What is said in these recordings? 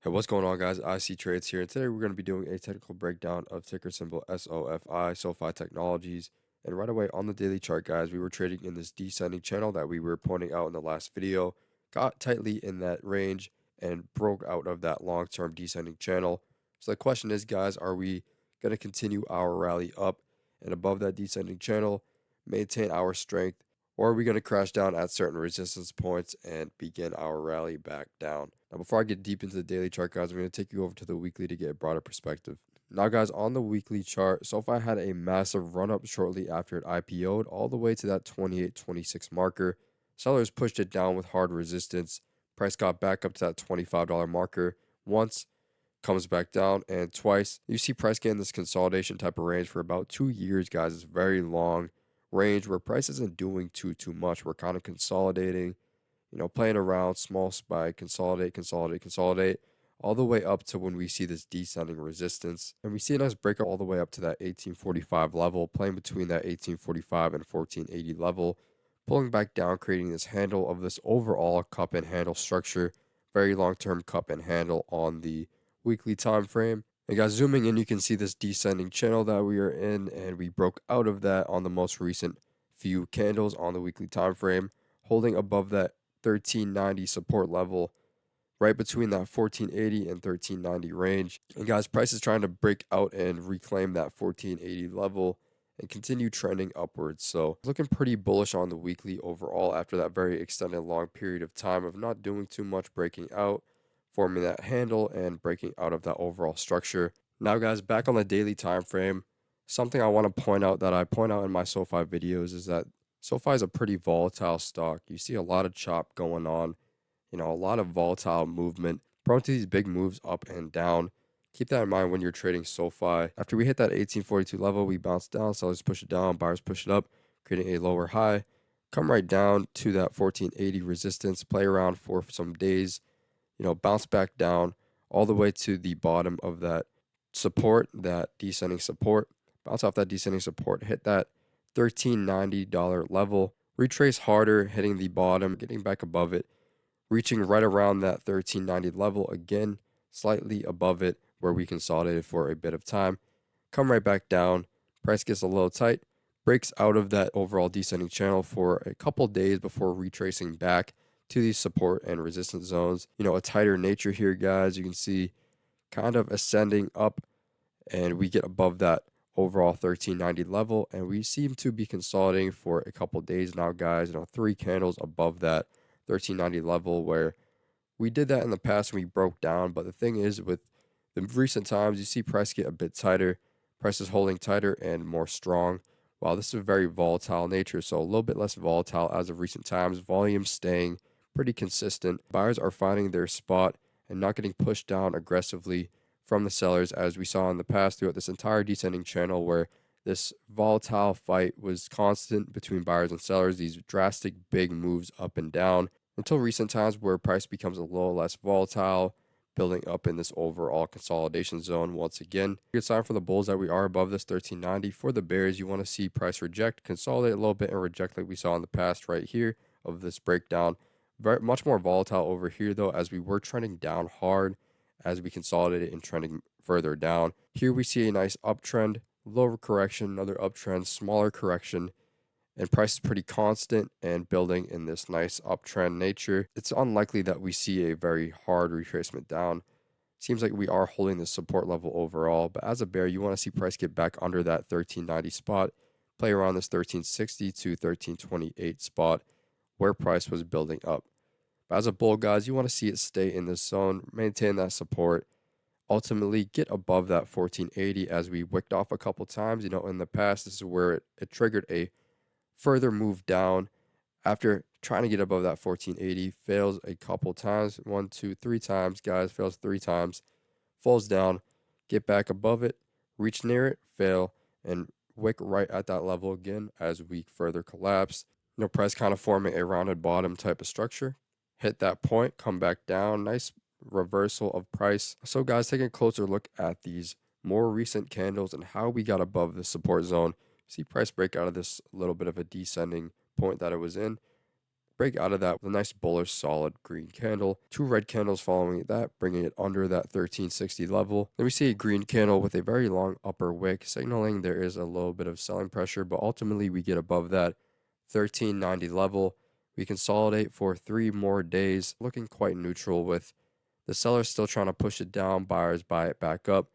Hey, what's going on, guys? IC Trades here, and today we're going to be doing a technical breakdown of ticker symbol SOFI, Sofi Technologies. And right away on the daily chart, guys, we were trading in this descending channel that we were pointing out in the last video, got tightly in that range, and broke out of that long-term descending channel. So the question is, guys, are we going to continue our rally up and above that descending channel, maintain our strength, or are we going to crash down at certain resistance points and begin our rally back down? Now, before I get deep into the daily chart, guys, I'm going to take you over to the weekly to get a broader perspective. Now, guys, on the weekly chart, SoFi had a massive run up shortly after it IPO'd, all the way to that 28.26 marker. Sellers pushed it down with hard resistance. Price got back up to that $25 marker once, comes back down, and twice. You see price get in this consolidation type of range for about 2 years, guys. It's very long range where price isn't doing too much. We're kind of consolidating, playing around, small spike, consolidate, consolidate, consolidate, all the way up to when we see this descending resistance. And we see a nice breakout all the way up to that 1845 level, playing between that 1845 and 1480 level, pulling back down, creating this handle of this overall cup and handle structure, very long-term cup and handle on the weekly time frame. And guys, zooming in, you can see this descending channel that we are in, and we broke out of that on the most recent few candles on the weekly time frame, holding above that 1390 support level, right between that 1480 and 1390 range. And guys, price is trying to break out and reclaim that 1480 level and continue trending upwards. So looking pretty bullish on the weekly overall after that very extended long period of time of not doing too much, breaking out, forming that handle, and breaking out of that overall structure. Now, guys, back on the daily time frame, something I want to point out that I point out in my SoFi videos is that SoFi is a pretty volatile stock. You see a lot of chop going on, a lot of volatile movement, prone to these big moves up and down. Keep that in mind when you're trading SoFi. After we hit that 1842 level, we bounce down, sellers push it down, buyers push it up, creating a lower high. Come right down to that 1480 resistance, play around for some days, bounce back down all the way to the bottom of that support, that descending support, bounce off that descending support, hit that $1390 level, retrace harder, hitting the bottom, getting back above it, reaching right around that 1390 level again, slightly above it where we consolidated for a bit of time, come right back down, price gets a little tight, breaks out of that overall descending channel for a couple days before retracing back to these support and resistance zones. A tighter nature here, guys. You can see kind of ascending up, and we get above that overall 1390 level, and we seem to be consolidating for a couple days now, guys. 3 candles above that 1390 level, where we did that in the past when we broke down. But the thing is, with the recent times, you see price get a bit tighter, price is holding tighter and more strong. While this is a very volatile nature, so a little bit less volatile as of recent times, volume staying pretty consistent. Buyers are finding their spot and not getting pushed down aggressively from the sellers, as we saw in the past throughout this entire descending channel, where this volatile fight was constant between buyers and sellers, these drastic big moves up and down, until recent times where price becomes a little less volatile, building up in this overall consolidation zone once again. Good sign for the bulls that we are above this 1390. For the bears, you want to see price reject, consolidate a little bit, and reject like we saw in the past right here of this breakdown. Very much more volatile over here, though, as we were trending down hard as we consolidated and trending further down. Here we see a nice uptrend, lower correction, another uptrend, smaller correction, and price is pretty constant and building in this nice uptrend nature. It's unlikely that we see a very hard retracement down. Seems like we are holding the support level overall, but as a bear, you want to see price get back under that 1390 spot, play around this 1360 to 1328 spot where price was building up. But as a bull, guys, you want to see it stay in this zone, maintain that support, ultimately get above that 1480 as we wicked off a couple times. In the past, this is where it triggered a further move down after trying to get above that 1480, fails a couple times, 1, 2, 3 times, guys, fails 3 times, falls down, get back above it, reach near it, fail, and wick right at that level again as we further collapse. Price kind of forming a rounded bottom type of structure. Hit that point, come back down, nice reversal of price. So guys, taking a closer look at these more recent candles and how we got above the support zone. See price break out of this little bit of a descending point that it was in, break out of that with a nice bullish solid green candle. Two red candles following that, bringing it under that 1360 level. Then we see a green candle with a very long upper wick, signaling there is a little bit of selling pressure, but ultimately we get above that 1390 level. We consolidate for 3 more days, looking quite neutral with the sellers still trying to push it down, buyers buy it back up.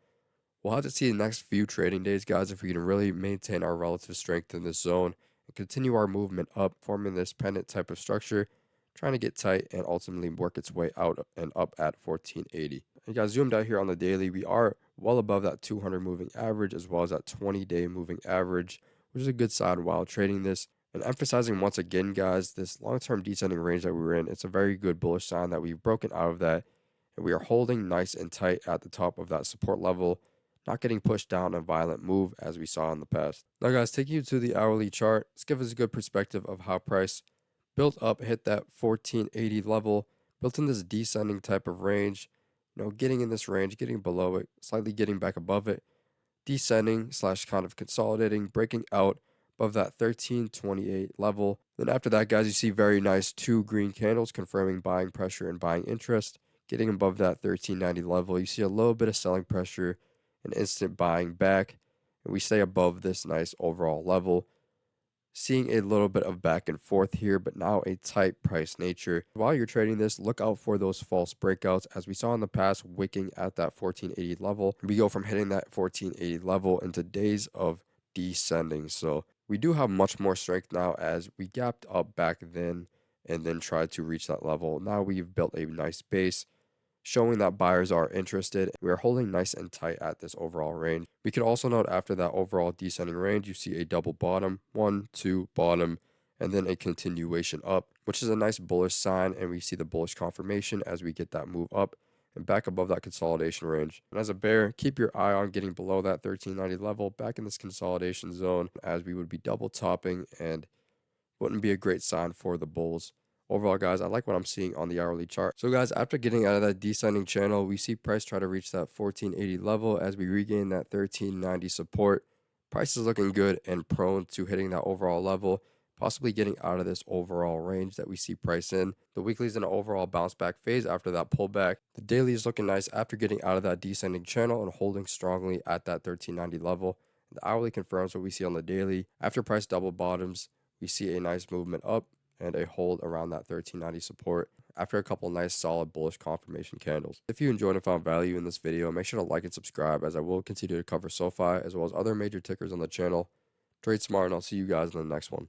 We'll have to see the next few trading days, guys, if we can really maintain our relative strength in this zone and continue our movement up, forming this pennant type of structure, trying to get tight and ultimately work its way out and up at 1480. And guys, zoomed out here on the daily, we are well above that 200 moving average as well as that 20-day moving average, which is a good sign while trading this. And emphasizing once again, guys, this long-term descending range that we were in, it's a very good bullish sign that we've broken out of that and we are holding nice and tight at the top of that support level, not getting pushed down a violent move as we saw in the past. Now, guys, taking you to the hourly chart, let's give us a good perspective of how price built up, hit that 1480 level, built in this descending type of range, getting in this range, getting below it, slightly getting back above it, descending slash kind of consolidating, breaking out above that 1328 level. Then after that, guys, you see very nice two green candles confirming buying pressure and buying interest. Getting above that 1390 level, you see a little bit of selling pressure and instant buying back. And we stay above this nice overall level. Seeing a little bit of back and forth here, but now a tight price nature. While you're trading this, look out for those false breakouts. As we saw in the past, wicking at that 1480 level. We go from hitting that 1480 level into days of descending. So we do have much more strength now as we gapped up back then and then tried to reach that level. Now we've built a nice base, showing that buyers are interested. We are holding nice and tight at this overall range. We can also note after that overall descending range, you see a double bottom, 1, 2, bottom, and then a continuation up, which is a nice bullish sign. And we see the bullish confirmation as we get that move up and back above that consolidation range. And as a bear, keep your eye on getting below that 1390 level, back in this consolidation zone, as we would be double topping and wouldn't be a great sign for the bulls. Overall, guys, I like what I'm seeing on the hourly chart. So, guys, after getting out of that descending channel, we see price try to reach that 1480 level as we regain that 1390 support. Price is looking good and prone to hitting that overall level, possibly getting out of this overall range that we see price in. The weekly is in an overall bounce back phase after that pullback. The daily is looking nice after getting out of that descending channel and holding strongly at that 1390 level. The hourly confirms what we see on the daily. After price double bottoms, we see a nice movement up and a hold around that 1390 support after a couple nice solid bullish confirmation candles. If you enjoyed and found value in this video, make sure to like and subscribe as I will continue to cover SoFi as well as other major tickers on the channel. Trade smart and I'll see you guys in the next one.